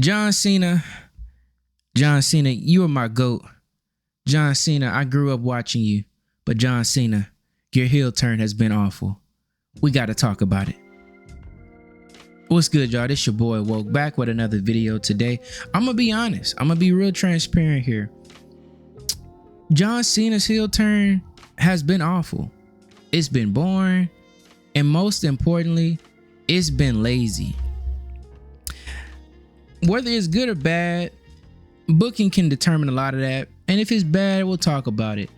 John Cena, you are my GOAT. John Cena, I grew up watching you. But John Cena, your heel turn has been awful. We got to talk about it. What's good, y'all? This your boy Woke, back with another video today. I'm going to be honest. I'm going to be real transparent here. John Cena's heel turn has been awful. It's been boring. And most importantly, it's been lazy. Whether it's good or bad, booking can determine a lot of that. And if it's bad, we'll talk about it.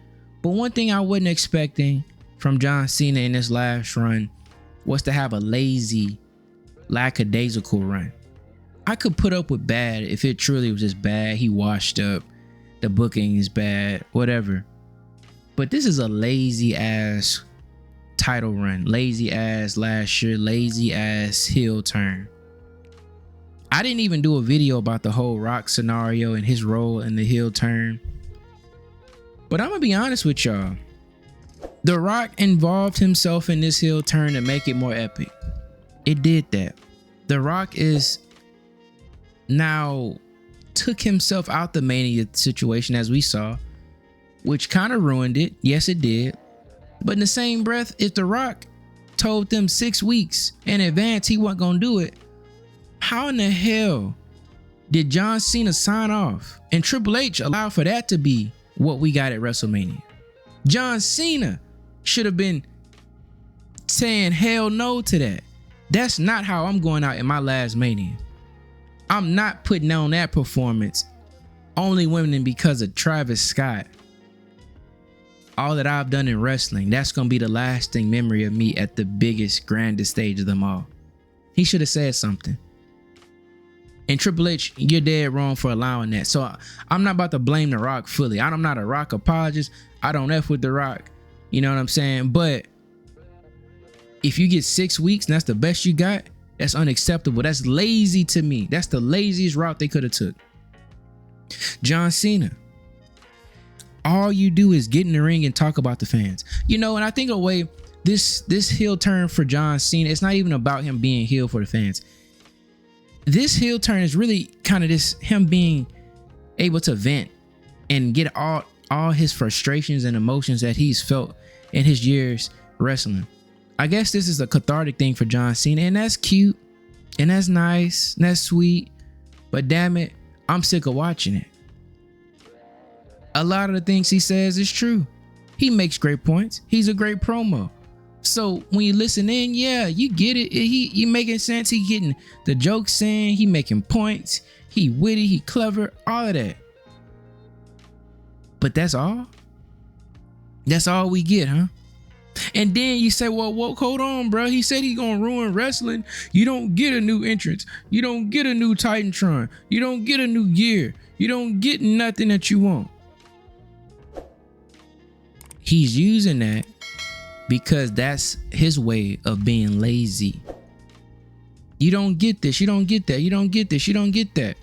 But one thing I wasn't expecting from John Cena in this last run was to have a lazy, lackadaisical run. I could put up with bad if it truly was just bad. He washed up. The booking is bad, whatever. But this is a lazy ass title run. Lazy ass last year. Lazy ass heel turn. I didn't even do a video about the whole Rock scenario and his role in the heel turn. But I'm going to be honest with y'all. The Rock involved himself in this heel turn to make it more epic. It did that. The Rock is now took himself out the Mania situation, as we saw, which kind of ruined it. Yes, it did. But in the same breath, if The Rock told them 6 weeks in advance he wasn't going to do it, how in the hell did John Cena sign off and Triple H allow for that to be what we got at WrestleMania? John Cena should have been saying hell no to that. That's not how I'm going out in my last Mania. I'm not putting on that performance only winning because of Travis Scott. All that I've done in wrestling, that's going to be the lasting memory of me at the biggest, grandest stage of them all. He should have said something. And Triple H, you're dead wrong for allowing that. So I'm not about to blame The Rock fully. I'm not a Rock apologist. I don't F with The Rock. You know what I'm saying? But if you get 6 weeks and that's the best you got, that's unacceptable. That's lazy to me. That's the laziest route they could have took. John Cena, all you do is get in the ring and talk about the fans. You know, and I think a way this heel turn for John Cena, it's not even about him being heel for the fans. This heel turn is really kind of this him being able to vent and get all his frustrations and emotions that he's felt in his years wrestling. I guess this is a cathartic thing for John Cena, and that's cute and that's nice and that's sweet, but damn it, I'm sick of watching it. A lot of the things he says is true. He makes great points. He's a great promo. So when you listen in, yeah, you get it. He making sense. He getting the jokes in. He making points. He witty. He clever. All of that. But that's all? That's all we get, huh? And then you say, well, hold on, bro. He said he gonna ruin wrestling. You don't get a new entrance. You don't get a new Titantron. You don't get a new gear. You don't get nothing that you want. He's using that because that's his way of being lazy. You don't get this. You don't get that. You don't get this. You don't get that.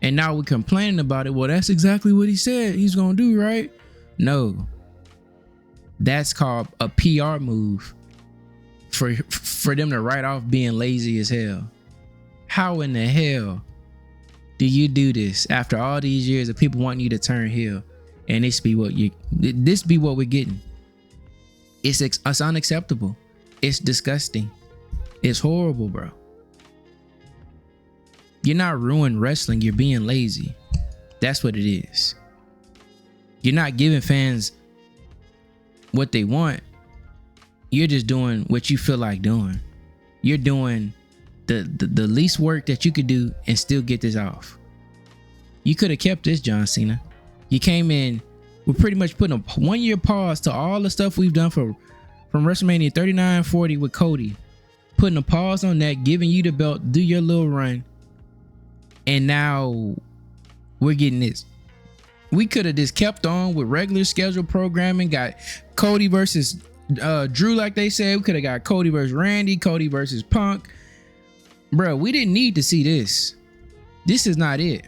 And now we're complaining about it. Well, that's exactly what he said he's gonna do, right? No. That's called a PR move for them to write off being lazy as hell. How in the hell do you do this after all these years of people wanting you to turn heel, and this be what we're getting? It's unacceptable. It's disgusting. It's horrible, bro. You're not ruining wrestling. You're being lazy. That's what it is. You're not giving fans what they want. You're just doing what you feel like doing. You're doing the least work that you could do and still get this off. You could have kept this, John Cena. You came in, we're pretty much putting a 1 year pause to all the stuff we've done from WrestleMania 39, 40 with Cody. Putting a pause on that, giving you the belt, do your little run. And now we're getting this. We could have just kept on with regular scheduled programming, got Cody versus Drew like they said. We could have got Cody versus Randy, Cody versus Punk. Bro, we didn't need to see this. This is not it.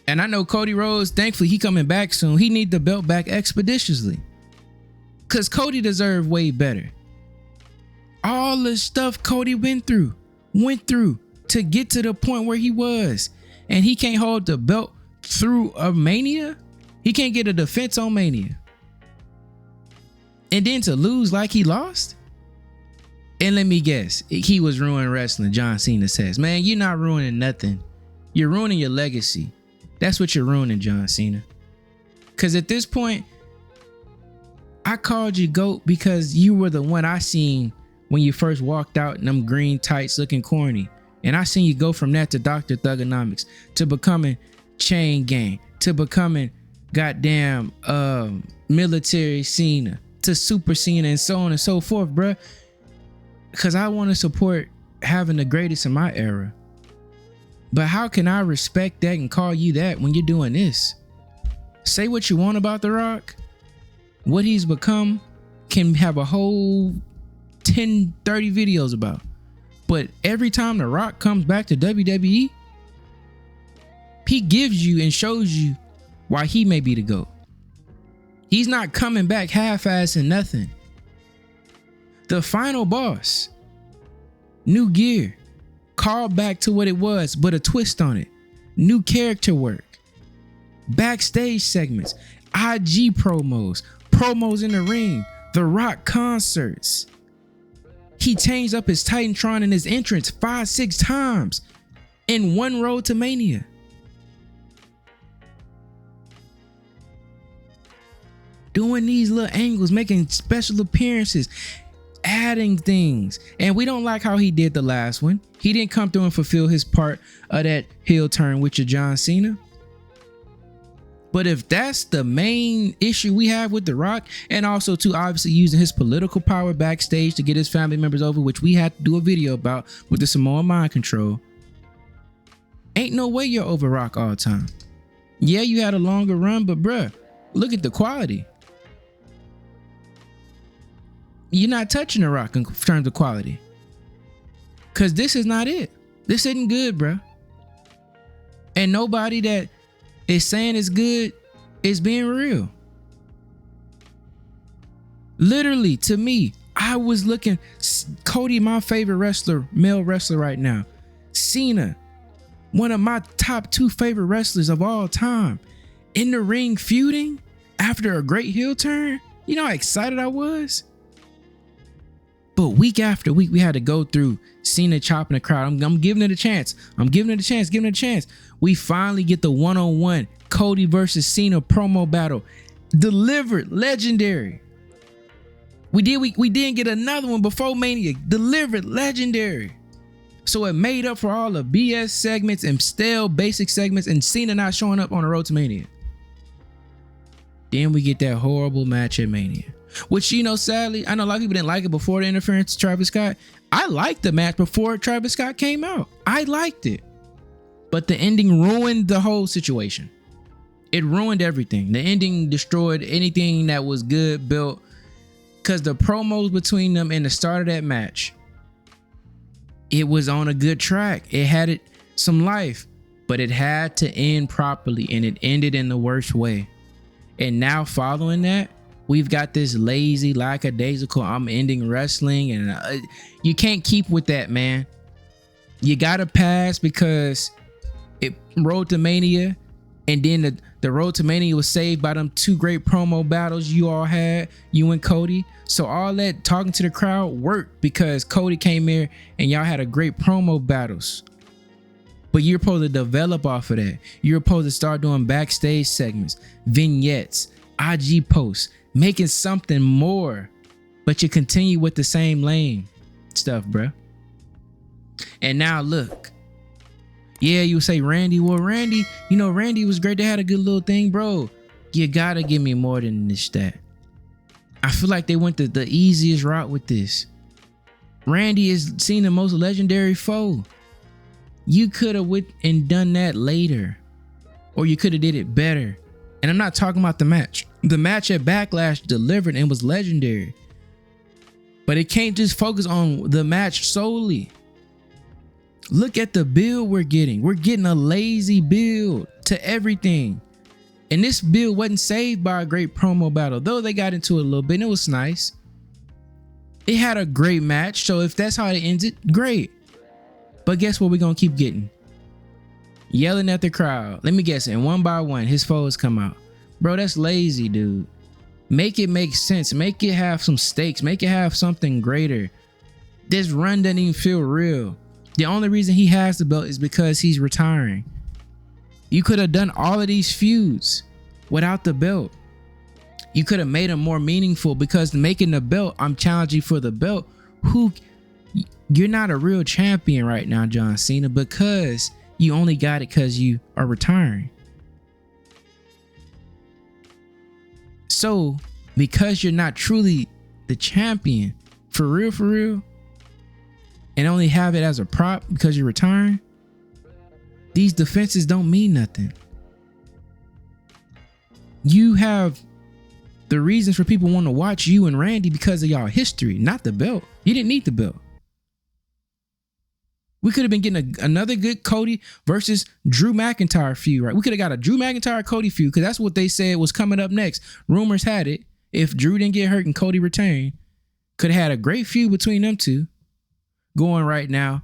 And I know Cody Rhodes, thankfully he coming back soon. He need the belt back expeditiously. Because Cody deserved way better. All the stuff Cody went through to get to the point where he was. And he can't hold the belt through a Mania. He can't get a defense on Mania. And then to lose like he lost. And let me guess, he was ruining wrestling, John Cena says. Man, you're not ruining nothing. You're ruining your legacy. That's what you're ruining, John Cena. Because at this point, I called you GOAT because you were the one I seen when you first walked out in them green tights looking corny. And I seen you go from that to Dr. Thugonomics, to becoming Chain Gang, to becoming goddamn military Cena, to Super Cena, and so on and so forth, bruh. Because I want to support having the greatest in my era. But how can I respect that and call you that when you're doing this? Say what you want about The Rock. What he's become can have a whole 10, 30 videos about. But every time The Rock comes back to WWE, he gives you and shows you why he may be the GOAT. He's not coming back half-assed and nothing. The final boss, new gear, called back to what it was, but a twist on it. New character work, backstage segments, IG promos, promos in the ring, The Rock concerts. He changed up his Titantron and his entrance 5-6 times in one road to Mania. Doing these little angles, making special appearances, adding things. And we don't like how he did the last one. He didn't come through and fulfill his part of that heel turn with your John Cena. But if that's the main issue we have with The Rock, and also too obviously using his political power backstage to get his family members over, which we had to do a video about with the Samoan mind control, ain't no way you're over Rock all the time. Yeah, you had a longer run, but bruh, look at the quality. You're not touching The Rock in terms of quality. Cause this is not it. This isn't good, bruh. And nobody that is saying it's good is being real. Literally, to me, I was looking, Cody, my favorite wrestler, male wrestler right now. Cena, one of my top 2 favorite wrestlers of all time. In the ring feuding after a great heel turn. You know how excited I was? But week after week, we had to go through Cena chopping the crowd. I'm giving it a chance. I'm giving it a chance, giving it a chance. We finally get the one-on-one Cody versus Cena promo battle. Delivered, legendary. We didn't get another one before Mania. Delivered, legendary. So it made up for all the BS segments and stale basic segments and Cena not showing up on the road to Mania. Then we get that horrible match at Mania. Which, you know, sadly, I know a lot of people didn't like it before the interference to Travis Scott. I liked the match before Travis Scott came out. I liked it. But the ending ruined the whole situation. It ruined everything. The ending destroyed anything that was good built. Because the promos between them in the start of that match, it was on a good track. It had some life. But it had to end properly. And it ended in the worst way. And now following that, we've got this lazy, lackadaisical, I'm ending wrestling, and you can't keep with that, man. You gotta pass because it Road to Mania, and then the Road to Mania was saved by them 2 great promo battles you all had, you and Cody. So all that talking to the crowd worked because Cody came here and y'all had a great promo battles. But you're supposed to develop off of that. You're supposed to start doing backstage segments, vignettes, IG posts, making something more, but you continue with the same lame stuff, bruh. And now look, yeah, you say Randy. Well, Randy, you know, Randy was great. They had a good little thing, bro. You gotta give me more than this, that. I feel like they went the easiest route with this. Randy is seen the most legendary foe. You could have went and done that later, or you could have did it better. And I'm not talking about the match. The match at Backlash delivered and was legendary. But it can't just focus on the match solely. Look at the build we're getting. We're getting a lazy build to everything. And this build wasn't saved by a great promo battle, though they got into it a little bit and it was nice. It had a great match, so if that's how it ends it, great. But guess what we're gonna keep getting? Yelling at the crowd. Let me guess, and one by one, his foes come out. Bro, that's lazy, dude. Make it make sense. Make it have some stakes. Make it have something greater. This run doesn't even feel real. The only reason he has the belt is because he's retiring. You could have done all of these feuds without the belt. You could have made them more meaningful, because making the belt, I'm challenging for the belt. You're not a real champion right now, John Cena, because you only got it because you are retiring. So, because you're not truly the champion, for real, and only have it as a prop because you're retiring, these defenses don't mean nothing. You have the reasons for people want to watch you and Randy because of y'all history, not the belt. You didn't need the belt. We could have been getting another good Cody versus Drew McIntyre feud, right? We could have got a Drew McIntyre Cody feud, because that's what they said was coming up next. Rumors had it, if Drew didn't get hurt and Cody retained, could have had a great feud between them two going right now,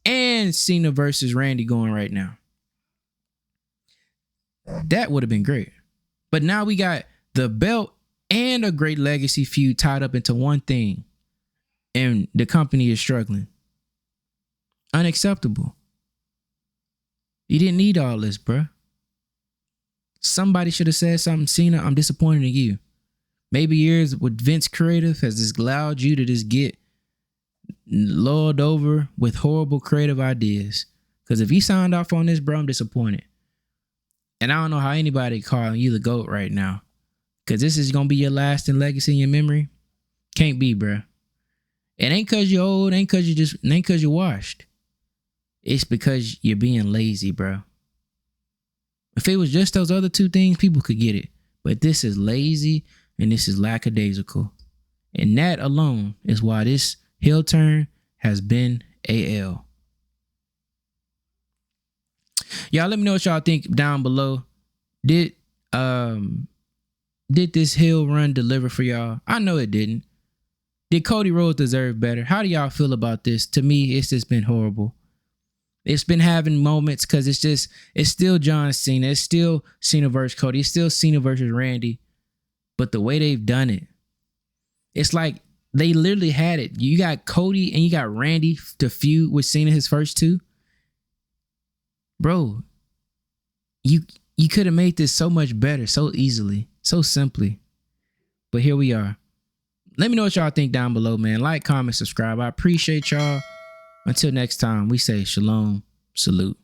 and Cena versus Randy going right now. That would have been great. But now we got the belt and a great legacy feud tied up into one thing, and the company is struggling. Unacceptable. You didn't need all this, bruh. Somebody should have said something. Cena, I'm disappointed in you. Maybe years with Vince creative has just allowed you to just get lulled over with horrible creative ideas. Because if you signed off on this, bro, I'm disappointed. And I don't know how anybody calling you the GOAT right now, because this is going to be your lasting legacy in your memory. Can't be, bro. It ain't because you're old. Ain't because you're washed. It's because you're being lazy, bro. If it was just those other two things, people could get it. But this is lazy and this is lackadaisical. And that alone is why this heel turn has been a L. Y'all let me know what y'all think down below. Did this heel run deliver for y'all? I know it didn't. Did Cody Rhodes deserve better? How do y'all feel about this? To me, it's just been horrible. It's been having moments, because it's still John Cena. It's still Cena versus Cody. It's still Cena versus Randy. But the way they've done it, it's like they literally had it. You got Cody and you got Randy to feud with Cena his first two. Bro, you could have made this so much better, so easily, so simply. But here we are. Let me know what y'all think down below, man. Like, comment, subscribe. I appreciate y'all. Until next time, we say shalom, salute.